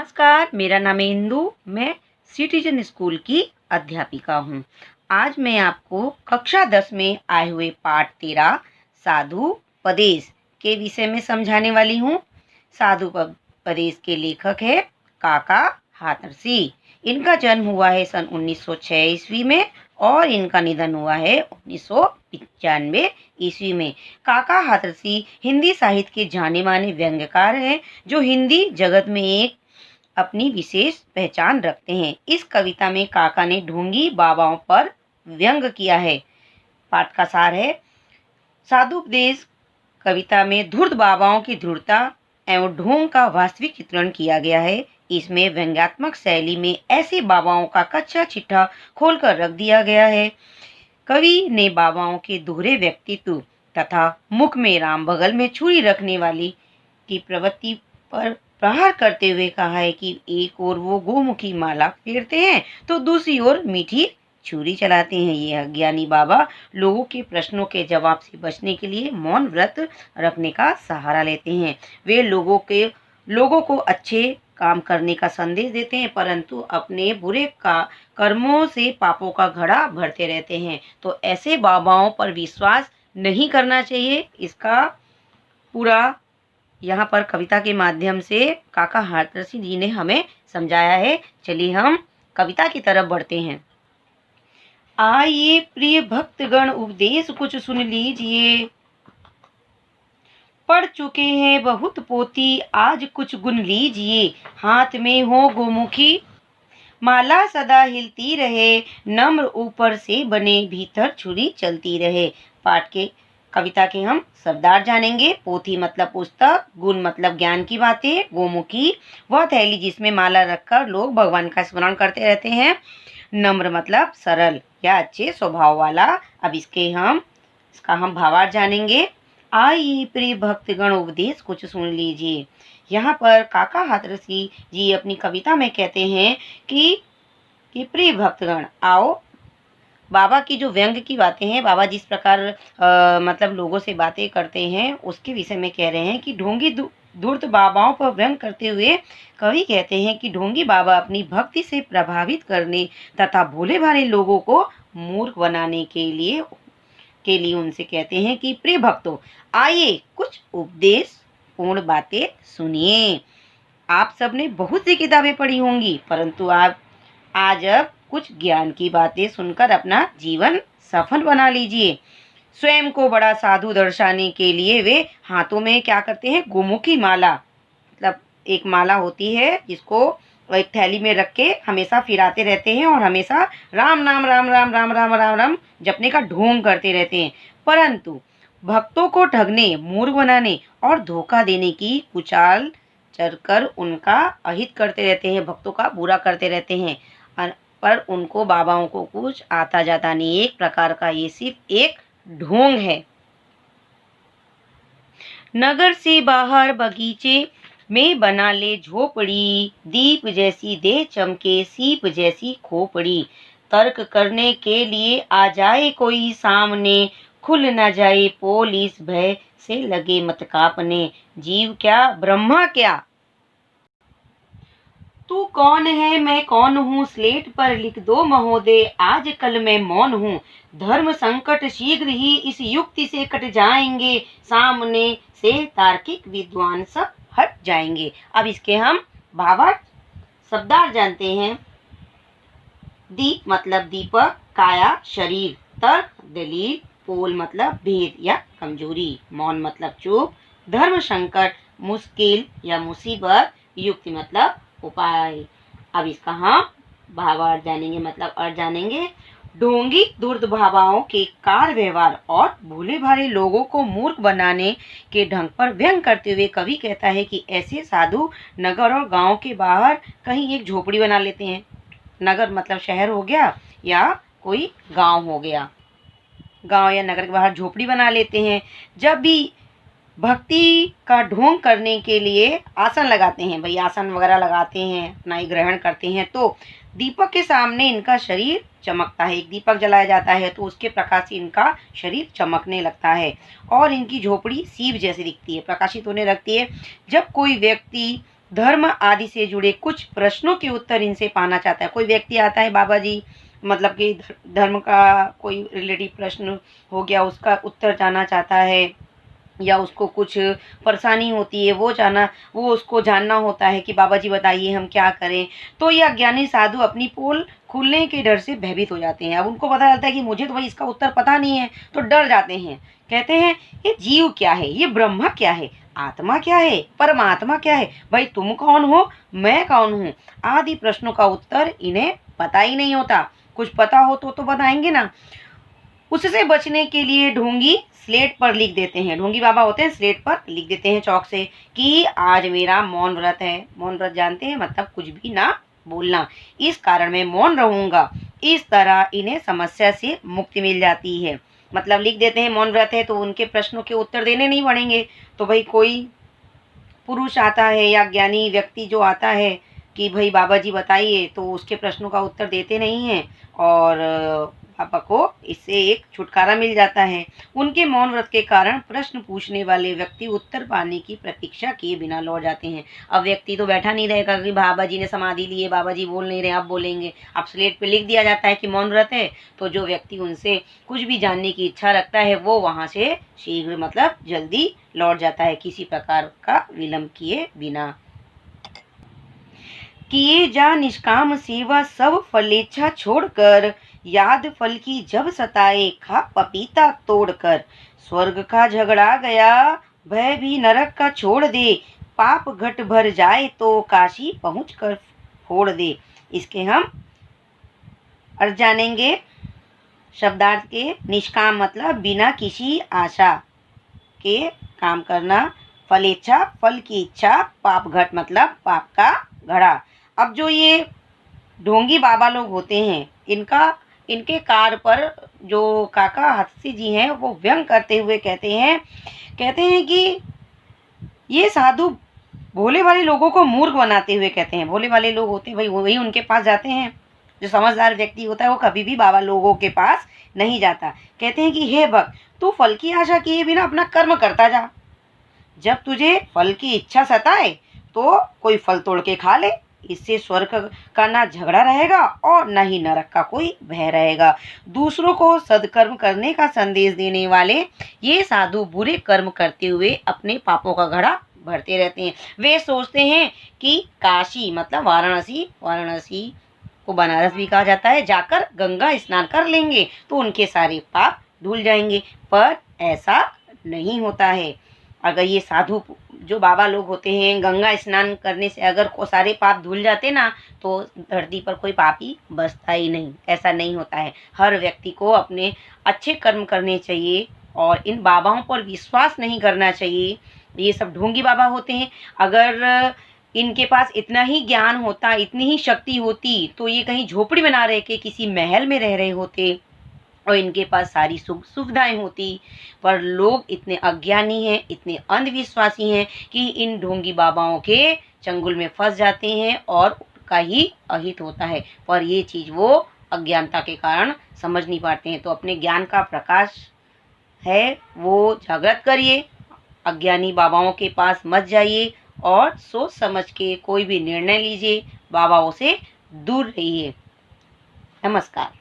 नमस्कार, मेरा नाम है इंदु। मैं सिटीजन स्कूल की अध्यापिका हूँ। आज मैं आपको कक्षा 10 में आए हुए पाठ 13 साधु पदेश के विषय में समझाने वाली हूँ। पदेश के लेखक है काका हाथरसी। इनका जन्म हुआ है सन 1906 ईस्वी में और इनका निधन हुआ है 1995 ईस्वी में। काका हाथरसी हिंदी साहित्य के जाने माने व्यंग्यकार हैं जो हिंदी जगत में एक अपनी विशेष पहचान रखते हैं। इस कविता में काका ने ढोंगी बाबाओं पर व्यंग किया है। पाठ का सार है, साधुपदेश कविता में धूर्त बाबाओं की धूर्तता एवं ढोंग का वास्तविक चित्रण किया गया है। इसमें व्यंग्यात्मक शैली में ऐसे बाबाओं का कच्चा चिट्ठा खोलकर रख दिया गया है। कवि ने बाबाओं के दोहरे व्यक्तित्व तथा मुख में राम बगल में छुरी रखने वाली की प्रवृत्ति पर प्रहार करते हुए कहा है कि एक ओर वो गोमुखी माला फेरते हैं तो दूसरी ओर मीठी छुरी चलाते हैं। ये अज्ञानी बाबा लोगों के प्रश्नों के जवाब से बचने के लिए मौन व्रत रखने का सहारा लेते हैं। वे लोगों को अच्छे काम करने का संदेश देते हैं, परंतु अपने बुरे कर्मों से पापों का घड़ा भरते रहते हैं। तो ऐसे बाबाओं पर विश्वास नहीं करना चाहिए। इसका पूरा यहाँ पर कविता के माध्यम से काका हाथरसी जी ने हमें समझाया है। चलिए हम कविता की तरफ बढ़ते हैं। आइए प्रिय भक्तगण, उपदेश कुछ सुन लीजिए। पढ़ चुके हैं बहुत पोथी, आज कुछ गुन लीजिए। हाथ में हो गोमुखी माला सदा हिलती रहे, नम्र ऊपर से बने भीतर छुरी चलती रहे। पाठ के कविता के हम शब्दार्थ जानेंगे। पोथी मतलब पुस्तक, गुण मतलब ज्ञान की बातें, गोमुखी वह थैली जिसमें माला रखकर लोग भगवान का स्मरण करते रहते हैं, नम्र मतलब सरल या अच्छे स्वभाव वाला। अब इसका हम भावार्थ जानेंगे। आइए प्रिय भक्तगण, उपदेश कुछ सुन लीजिए। यहाँ पर काका हाथरसी जी अपनी कविता में कहते हैं कि प्रिय भक्तगण आओ। बाबा की जो व्यंग की बातें हैं, बाबा जिस प्रकार मतलब लोगों से बातें करते हैं उसके विषय में कह रहे हैं कि ढोंगी धूर्त बाबाओं पर व्यंग करते हुए कवि कहते हैं कि ढोंगी बाबा अपनी भक्ति से प्रभावित करने तथा भोले भाले लोगों को मूर्ख बनाने के लिए उनसे कहते हैं कि प्रिय भक्तों आइए कुछ उपदेश पूर्ण बातें सुनिए। आप सबने बहुत सी किताबें पढ़ी होंगी, परंतु आप आज अब कुछ ज्ञान की बातें सुनकर अपना जीवन सफल बना लीजिए। स्वयं को बड़ा साधु दर्शाने के लिए वे हाथों में क्या करते हैं, गोमुखी माला मतलब एक माला होती है जिसको एक थैली में रख के हमेशा फिराते रहते हैं और हमेशा राम नाम राम राम राम राम राम राम जपने का ढोंग करते रहते हैं, परंतु भक्तों को ठगने, मूर्ख बनाने और धोखा देने की कुचाल चढ़कर उनका अहित करते रहते हैं, भक्तों का बुरा करते रहते हैं। पर उनको बाबाओं को कुछ आता जाता नहीं। एक प्रकार का ये सिर्फ एक ढोंग है। नगर से बाहर बगीचे में बना ले झोपड़ी, दीप जैसी दे चमके सीप जैसी खोपड़ी। तर्क करने के लिए आ जाए कोई सामने, खुल न जाए पोल इस भय से लगे मत कांपने। जीव क्या ब्रह्मा क्या, तू कौन है मैं कौन हूँ, स्लेट पर लिख दो महोदय आज कल मैं मौन हूँ। धर्म संकट शीघ्र ही इस युक्ति से कट जाएंगे, सामने से तार्किक विद्वान सब हट जाएंगे। अब इसके हम भावार्थ शब्दार्थ जानते हैं। दीप मतलब दीपक, काया शरीर, तर्क दलील, पोल मतलब भेद या कमजोरी, मौन मतलब चुप, धर्म संकट मुश्किल या मुसीबत, युक्ति मतलब उपाय। अब इसका हम भावार्थ जानेंगे मतलब अर्थ जानेंगे। ढोंगी धूर्त बाबाओं के कार व्यवहार और भोले भाले लोगों को मूर्ख बनाने के ढंग पर व्यंग करते हुए कवि कहता है कि ऐसे साधु नगर और गांव के बाहर कहीं एक झोपड़ी बना लेते हैं। नगर मतलब शहर हो गया या कोई गांव हो गया, गांव या नगर के बाहर झोपड़ी बना लेते हैं। जब भी भक्ति का ढोंग करने के लिए आसन लगाते हैं, भाई आसन वगैरह लगाते हैं, अपना ही ग्रहण करते हैं, तो दीपक के सामने इनका शरीर चमकता है। एक दीपक जलाया जाता है तो उसके प्रकाश से इनका शरीर चमकने लगता है और इनकी झोपड़ी सीप जैसी दिखती है, प्रकाशित होने लगती है। जब कोई व्यक्ति धर्म आदि से जुड़े कुछ प्रश्नों के उत्तर इनसे पाना चाहता है। कोई व्यक्ति आता है, बाबा जी मतलब कि धर्म का कोई रिलेटिव प्रश्न हो गया, उसका उत्तर जानना चाहता है, या उसको कुछ परेशानी होती है, वो उसको जानना होता है कि बाबा जी बताइए हम क्या करें। तो ये अज्ञानी साधु अपनी पोल खुलने के डर से भयभीत हो जाते हैं। अब उनको पता चलता है कि मुझे तो भाई इसका उत्तर पता नहीं है, तो डर जाते हैं। कहते हैं ये जीव क्या है, ये ब्रह्मा क्या है, आत्मा क्या है, परमात्मा क्या है, भाई तुम कौन हो, मैं कौन हूँ, आदि प्रश्नों का उत्तर इन्हें पता ही नहीं होता। कुछ पता हो तो बताएंगे ना। उससे बचने के लिए ढोंगी स्लेट पर लिख देते हैं, ढोंगी बाबा होते हैं, स्लेट पर लिख देते हैं चौक से कि आज मेरा मौन व्रत है। मौन व्रत जानते हैं, मतलब कुछ भी ना बोलना, इस कारण मैं मौन रहूंगा। इस तरह इन्हें समस्या से मुक्ति मिल जाती है। मतलब लिख देते हैं मौन व्रत है, तो उनके प्रश्नों के उत्तर देने नहीं पड़ेंगे। तो भाई कोई पुरुष आता है या ज्ञानी व्यक्ति जो आता है कि भाई बाबा जी बताइए, तो उसके प्रश्नों का उत्तर देते नहीं हैं, और पापा को इससे एक छुटकारा मिल जाता है। उनके मौन व्रत के कारण प्रश्न पूछने वाले व्यक्ति उत्तर पाने की प्रतीक्षा किए बिना लौट जाते हैं। अब व्यक्ति तो बैठा नहीं रहेगा कि बाबा जी ने समाधि ली है, बाबा जी बोल नहीं रहे, अब बोलेंगे। अब स्लेट पे लिख दिया जाता है कि मौन व्रत है, तो जो व्यक्ति उनसे कुछ भी जानने की इच्छा रखता है वो वहाँ से शीघ्र मतलब जल्दी लौट जाता है, किसी प्रकार का विलंब किए बिना। किए जा निष्काम सेवा सब फलेच्छा छोड़कर, याद फल की जब सताए खा पपीता तोड़कर। स्वर्ग का झगड़ा गया, भय भी नरक का छोड़ दे, पाप घट भर जाए तो काशी पहुँच कर फोड़ दे। इसके हम अर्थ जानेंगे। शब्दार्थ के निष्काम मतलब बिना किसी आशा के काम करना, फलेच्छा फल की इच्छा, पाप घट मतलब पाप का घड़ा। अब जो ये ढोंगी बाबा लोग होते हैं, इनके कार पर जो काका हत्सी जी हैं वो व्यंग करते हुए कहते हैं कि ये साधु भोले वाले लोगों को मूर्ख बनाते हुए कहते हैं। भोले वाले लोग होते हैं भाई, वही उनके पास जाते हैं। जो समझदार व्यक्ति होता है वो कभी भी बाबा लोगों के पास नहीं जाता। कहते हैं कि हे भक्त, तू फल की आशा किए बिना अपना कर्म करता जा। जब तुझे फल की इच्छा सताए तो कोई फल तोड़ के खा ले, इससे स्वर्ग का ना झगड़ा रहेगा और न ही नरक का कोई भय रहेगा। दूसरों को सदकर्म करने का संदेश देने वाले ये साधु बुरे कर्म करते हुए अपने पापों का घड़ा भरते रहते हैं। वे सोचते हैं कि काशी मतलब वाराणसी को बनारस भी कहा जाता है, जाकर गंगा स्नान कर लेंगे तो उनके सारे पाप धुल जाएंगे, पर ऐसा नहीं होता है। अगर ये साधु जो बाबा लोग होते हैं, गंगा स्नान करने से अगर को सारे पाप धुल जाते ना, तो धरती पर कोई पापी बसता ही नहीं। ऐसा नहीं होता है। हर व्यक्ति को अपने अच्छे कर्म करने चाहिए और इन बाबाओं पर विश्वास नहीं करना चाहिए। ये सब ढोंगी बाबा होते हैं। अगर इनके पास इतना ही ज्ञान होता, इतनी ही शक्ति होती, तो ये कहीं झोपड़ी बना रहे के किसी महल में रह रहे होते और इनके पास सारी सुख सुविधाएं होती। पर लोग इतने अज्ञानी हैं, इतने अंधविश्वासी हैं कि इन ढोंगी बाबाओं के चंगुल में फंस जाते हैं और उनका ही अहित होता है। पर ये चीज़ वो अज्ञानता के कारण समझ नहीं पाते हैं। तो अपने ज्ञान का प्रकाश है वो जागृत करिए, अज्ञानी बाबाओं के पास मत जाइए और सोच समझ के कोई भी निर्णय लीजिए, बाबाओं से दूर रहिए। नमस्कार।